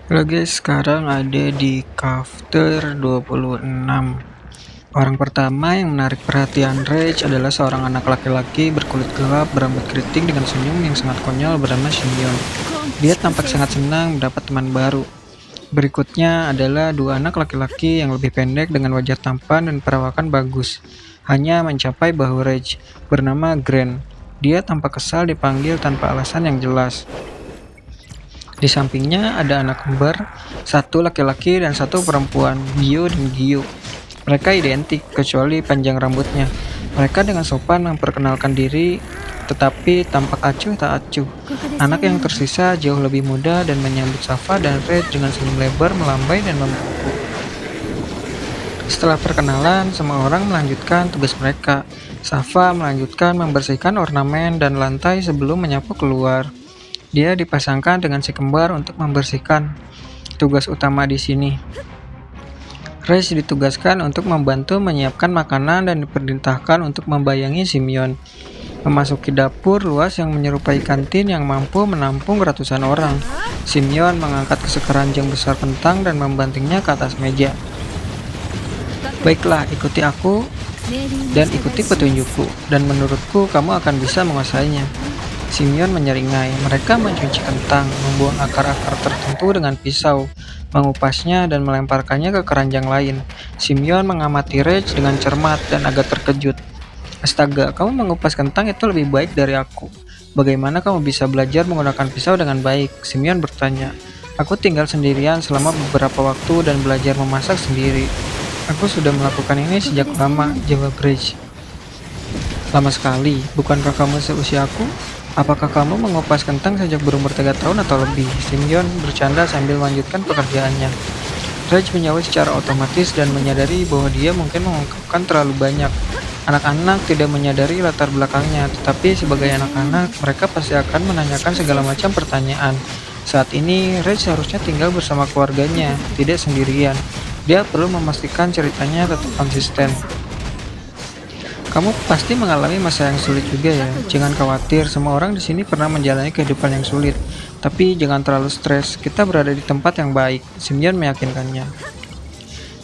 Halo guys, sekarang ada di Chapter 26. Orang pertama yang menarik perhatian Rage adalah seorang anak laki-laki berkulit gelap, berambut keriting dengan senyum yang sangat konyol bernama Shion. Dia tampak sangat senang mendapat teman baru. Berikutnya adalah dua anak laki-laki yang lebih pendek dengan wajah tampan dan perawakan bagus. Hanya mencapai bahu Rage, bernama Grant. Dia tampak kesal dipanggil tanpa alasan yang jelas. Di sampingnya ada anak kembar, satu laki-laki dan satu perempuan, Gio dan Gio. Mereka identik, kecuali panjang rambutnya. Mereka dengan sopan memperkenalkan diri, tetapi tampak acuh tak acuh. Anak yang tersisa jauh lebih muda dan menyambut Safa dan Red dengan senyum lebar melambai dan membungkuk. Setelah perkenalan, semua orang melanjutkan tugas mereka. Safa melanjutkan membersihkan ornamen dan lantai sebelum menyapu keluar. Dia dipasangkan dengan si kembar untuk membersihkan. Tugas utama di sini. Reis ditugaskan untuk membantu menyiapkan makanan dan diperintahkan untuk membayangi Simeon. Memasuki dapur luas yang menyerupai kantin yang mampu menampung ratusan orang. Simeon mengangkat keranjang besar kentang dan membantingnya ke atas meja. Baiklah, ikuti aku dan ikuti petunjukku, dan menurutku kamu akan bisa menguasainya. Simeon menyeringai. Mereka mencuci kentang, membuang akar-akar tertentu dengan pisau, mengupasnya dan melemparkannya ke keranjang lain. Simeon mengamati Rage dengan cermat dan agak terkejut. Astaga, kamu mengupas kentang itu lebih baik dari aku. Bagaimana kamu bisa belajar menggunakan pisau dengan baik? Simeon bertanya. Aku tinggal sendirian selama beberapa waktu dan belajar memasak sendiri. Aku sudah melakukan ini sejak lama, jawab Rage. Lama sekali, bukankah kamu seusiaku? Apakah kamu mengupas kentang sejak berumur 3 tahun atau lebih? Simeon bercanda sambil melanjutkan pekerjaannya. Rage menjawab secara otomatis dan menyadari bahwa dia mungkin mengungkapkan terlalu banyak. Anak-anak tidak menyadari latar belakangnya, tetapi sebagai anak-anak, mereka pasti akan menanyakan segala macam pertanyaan. Saat ini, Rage seharusnya tinggal bersama keluarganya, tidak sendirian. Dia perlu memastikan ceritanya tetap konsisten. Kamu pasti mengalami masa yang sulit juga ya. Jangan khawatir, semua orang di sini pernah menjalani kehidupan yang sulit. Tapi jangan terlalu stres, kita berada di tempat yang baik. Simeon meyakinkannya.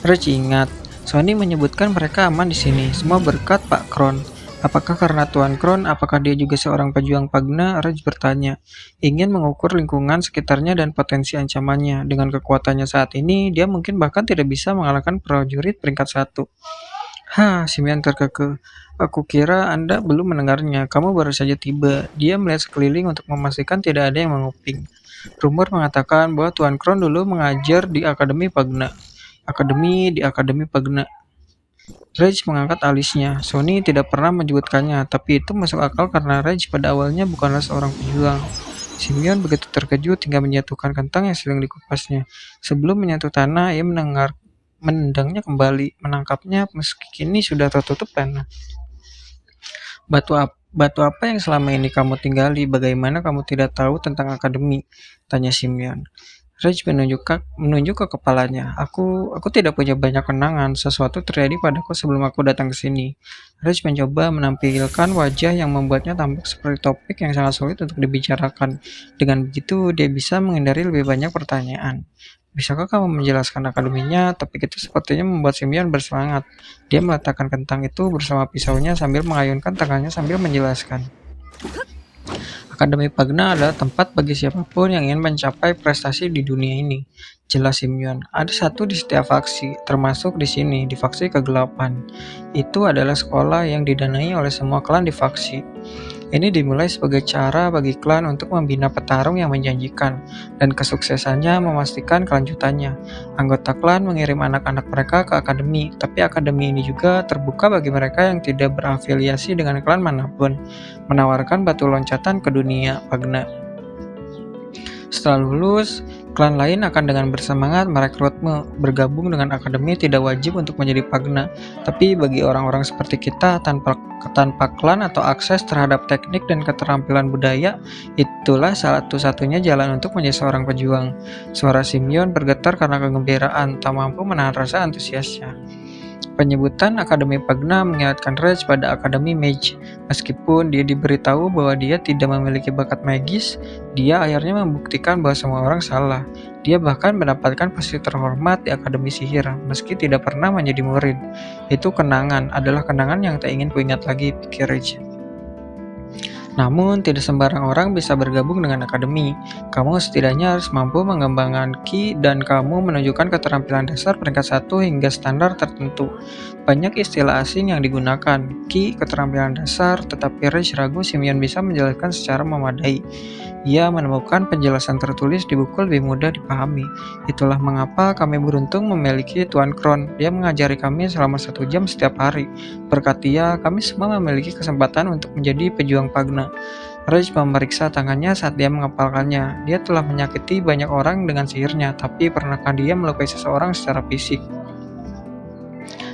Rich ingat, Sony menyebutkan mereka aman di sini, semua berkat Pak Kron. Apakah karena Tuan Kron, apakah dia juga seorang pejuang Pagna? Rich bertanya. Ingin mengukur lingkungan sekitarnya dan potensi ancamannya. Dengan kekuatannya saat ini, dia mungkin bahkan tidak bisa mengalahkan prajurit peringkat 1. Simeon terkekeh. Aku kira Anda belum mendengarnya. Kamu baru saja tiba. Dia melihat sekeliling untuk memastikan tidak ada yang menguping. Rumor mengatakan bahwa Tuan Kron dulu mengajar di Akademi Pagna. Akademi Pagna. Rage mengangkat alisnya. Sony tidak pernah menyebutkannya, tapi itu masuk akal karena Rage pada awalnya bukanlah seorang pejuang. Simeon begitu terkejut hingga menjatuhkan kentang yang sedang dikupasnya. Sebelum menyentuh tanah, ia menendangnya kembali, menangkapnya meski kini sudah tertutup tanah. Batu apa yang selama ini kamu tinggali? Bagaimana kamu tidak tahu tentang akademi? Tanya Simeon. Rage menunjuk ke kepalanya. Aku tidak punya banyak kenangan. Sesuatu terjadi padaku sebelum aku datang ke sini. Rage mencoba menampilkan wajah yang membuatnya tampak seperti topik yang sangat sulit untuk dibicarakan. Dengan begitu, dia bisa menghindari lebih banyak pertanyaan. Bisakah kamu menjelaskan akademinya? Topik itu sepertinya membuat Simeon bersemangat. Dia meletakkan kentang itu bersama pisaunya sambil mengayunkan tangannya sambil menjelaskan. Akademi Pagna adalah tempat bagi siapapun yang ingin mencapai prestasi di dunia ini. Jelas Simeon. Ada satu di setiap faksi, termasuk di sini, di faksi kegelapan. Itu adalah sekolah yang didanai oleh semua klan di faksi. Ini dimulai sebagai cara bagi klan untuk membina petarung yang menjanjikan, dan kesuksesannya memastikan kelanjutannya. Anggota klan mengirim anak-anak mereka ke akademi, tapi akademi ini juga terbuka bagi mereka yang tidak berafiliasi dengan klan manapun, menawarkan batu loncatan ke dunia Pagna. Setelah lulus, klan lain akan dengan bersemangat merekrutmu. Bergabung dengan akademi tidak wajib untuk menjadi Pagna, tapi bagi orang-orang seperti kita tanpa klan atau akses terhadap teknik dan keterampilan budaya, itulah satu-satunya jalan untuk menjadi seorang pejuang. Suara Simeon bergetar karena kegembiraan, tak mampu menahan rasa antusiasnya. Penyebutan Akademi Pagna mengingatkan Reg pada Akademi Mage. Meskipun dia diberitahu bahwa dia tidak memiliki bakat magis, dia akhirnya membuktikan bahwa semua orang salah. Dia bahkan mendapatkan posisi terhormat di Akademi Sihir, meski tidak pernah menjadi murid. Itu adalah kenangan yang tak ingin kuingat lagi, pikir Reg. Namun, tidak sembarang orang bisa bergabung dengan akademi. Kamu setidaknya harus mampu mengembangkan ki dan kamu menunjukkan keterampilan dasar peringkat 1 hingga standar tertentu. Banyak istilah asing yang digunakan, ki, keterampilan dasar, tetapi Reg ragu Simeon bisa menjelaskan secara memadai. Ia menemukan penjelasan tertulis di buku lebih mudah dipahami. Itulah mengapa kami beruntung memiliki Tuan Kron. Dia mengajari kami selama 1 jam setiap hari. Berkat dia, kami semua memiliki kesempatan untuk menjadi pejuang Pagna. Reg memeriksa tangannya saat dia mengepalkannya. Dia telah menyakiti banyak orang dengan sihirnya, tapi pernahkah dia melukai seseorang secara fisik?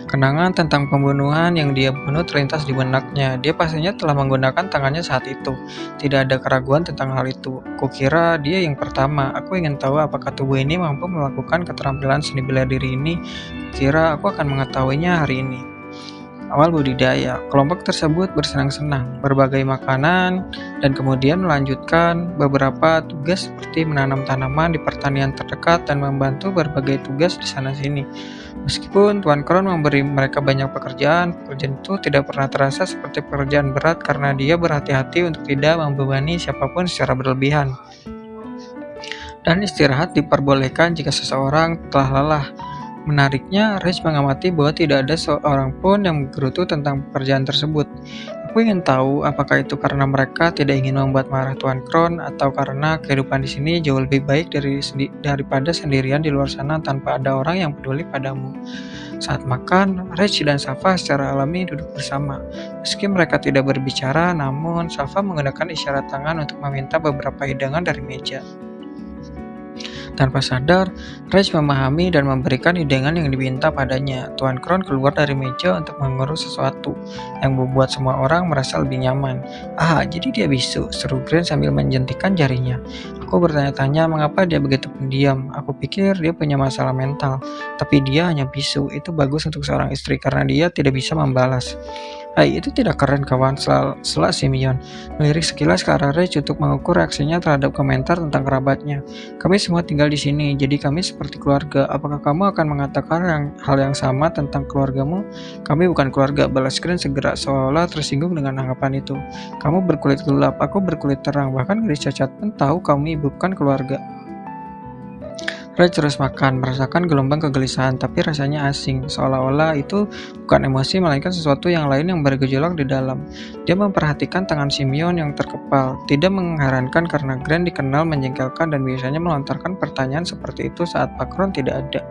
Kenangan tentang pembunuhan yang dia bunuh terlintas di benaknya. Dia pastinya telah menggunakan tangannya saat itu. Tidak ada keraguan tentang hal itu. Kukira dia yang pertama. Aku ingin tahu apakah tubuh ini mampu melakukan keterampilan seni bela diri ini. Kukira aku akan mengetahuinya hari ini. Awal budidaya, kelompok tersebut bersenang-senang, berbagai makanan, dan kemudian melanjutkan beberapa tugas seperti menanam tanaman di pertanian terdekat dan membantu berbagai tugas di sana-sini. Meskipun Tuan Kron memberi mereka banyak pekerjaan itu tidak pernah terasa seperti pekerjaan berat karena dia berhati-hati untuk tidak membebani siapapun secara berlebihan. Dan istirahat diperbolehkan jika seseorang telah lelah. Menariknya, Reg mengamati bahwa tidak ada seorang pun yang menggerutu tentang pekerjaan tersebut. Aku ingin tahu apakah itu karena mereka tidak ingin membuat marah Tuan Kron atau karena kehidupan di sini jauh lebih baik daripada sendirian di luar sana tanpa ada orang yang peduli padamu. Saat makan, Reg dan Safa secara alami duduk bersama. Meski mereka tidak berbicara, namun Safa menggunakan isyarat tangan untuk meminta beberapa hidangan dari meja. Tanpa sadar, Reg memahami dan memberikan hidangan yang diminta padanya. Tuan Kron keluar dari meja untuk mengurus sesuatu yang membuat semua orang merasa lebih nyaman. Ah, jadi dia bisu, seru Gren sambil menjentikan jarinya. Aku bertanya-tanya mengapa dia begitu pendiam. Aku pikir dia punya masalah mental, tapi dia hanya bisu. Itu bagus untuk seorang istri karena dia tidak bisa membalas. Hai, itu tidak keren kawan, sela Simeon. Melirik sekilas ke arah Reg untuk mengukur reaksinya terhadap komentar tentang kerabatnya. Kami semua tinggal di sini, jadi kami seperti keluarga. Apakah kamu akan mengatakan hal yang sama tentang keluargamu? Kami bukan keluarga, balas Gren segera, seolah tersinggung dengan anggapan itu. Kamu berkulit gelap, aku berkulit terang, bahkan gadis cacat pun tahu kami bukan keluarga. Reg terus makan, merasakan gelombang kegelisahan, tapi rasanya asing, seolah-olah itu bukan emosi melainkan sesuatu yang lain yang bergejolak di dalam. Dia memperhatikan tangan Simeon yang terkepal. Tidak mengherankan karena Gren dikenal menjengkelkan dan biasanya melontarkan pertanyaan seperti itu saat Pak Kron tidak ada.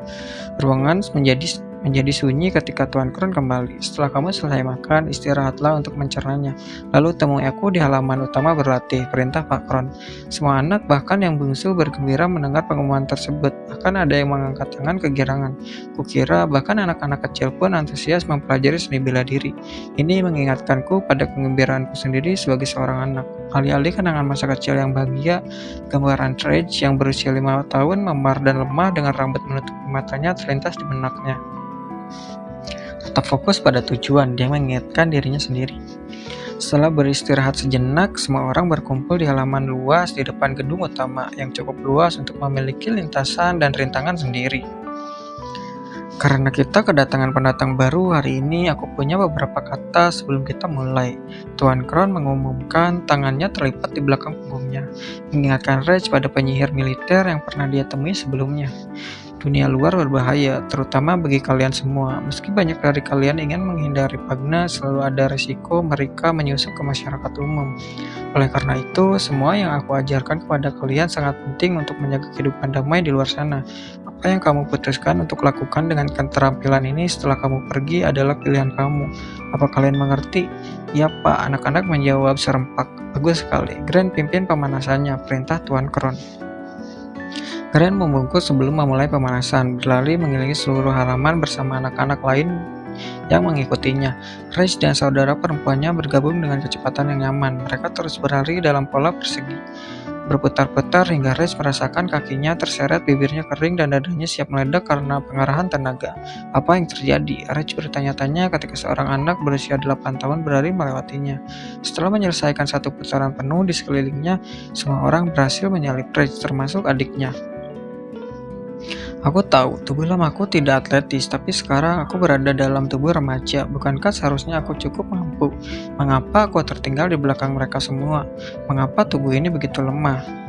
Ruangan menjadi sunyi ketika Tuan Kron kembali. Setelah kamu selesai makan, istirahatlah untuk mencernanya. Lalu temui aku di halaman utama berlatih, perintah Pak Kron. Semua anak, bahkan yang bungsu, bergembira mendengar pengumuman tersebut. Bahkan ada yang mengangkat tangan kegirangan. Kukira bahkan anak-anak kecil pun antusias mempelajari seni bela diri. Ini mengingatkanku pada kegembiraanku sendiri sebagai seorang anak. Alih-alih kenangan masa kecil yang bahagia, gambaran Reg yang berusia 5 tahun memar dan lemah dengan rambut menutupi matanya terlintas di benaknya. Tetap fokus pada tujuan, dia mengingatkan dirinya sendiri. Setelah beristirahat sejenak, semua orang berkumpul di halaman luas di depan gedung utama yang cukup luas untuk memiliki lintasan dan rintangan sendiri. Karena kita kedatangan pendatang baru hari ini, aku punya beberapa kata sebelum kita mulai. Tuan Kron mengumumkan, tangannya terlipat di belakang punggungnya, mengingatkan Reg pada penyihir militer yang pernah dia temui sebelumnya. Dunia luar berbahaya, terutama bagi kalian semua. Meski banyak dari kalian ingin menghindari Pagna, selalu ada risiko mereka menyusup ke masyarakat umum. Oleh karena itu, semua yang aku ajarkan kepada kalian sangat penting untuk menjaga kehidupan damai di luar sana. Apa yang kamu putuskan untuk lakukan dengan keterampilan ini setelah kamu pergi adalah pilihan kamu. Apa kalian mengerti? Ya Pak, anak-anak menjawab serempak. Bagus sekali. Gren pimpin pemanasannya, perintah Tuan Kron. Gren membungkuk sebelum memulai pemanasan, berlari mengelilingi seluruh halaman bersama anak-anak lain yang mengikutinya. Reg dan saudara perempuannya bergabung dengan kecepatan yang nyaman. Mereka terus berlari dalam pola persegi. berputar-putar hingga Rex merasakan kakinya terseret, bibirnya kering, dan dadanya siap meledak karena pengarahan tenaga. Apa yang terjadi? Rex bertanya-tanya ketika seorang anak berusia 8 tahun berlari melewatinya. Setelah menyelesaikan satu putaran penuh di sekelilingnya, semua orang berhasil menyalip Rex, termasuk adiknya. Aku tahu, tubuh lamaku tidak atletis, tapi sekarang aku berada dalam tubuh remaja. Bukankah seharusnya aku cukup mampu? Mengapa aku tertinggal di belakang mereka semua? Mengapa tubuh ini begitu lemah?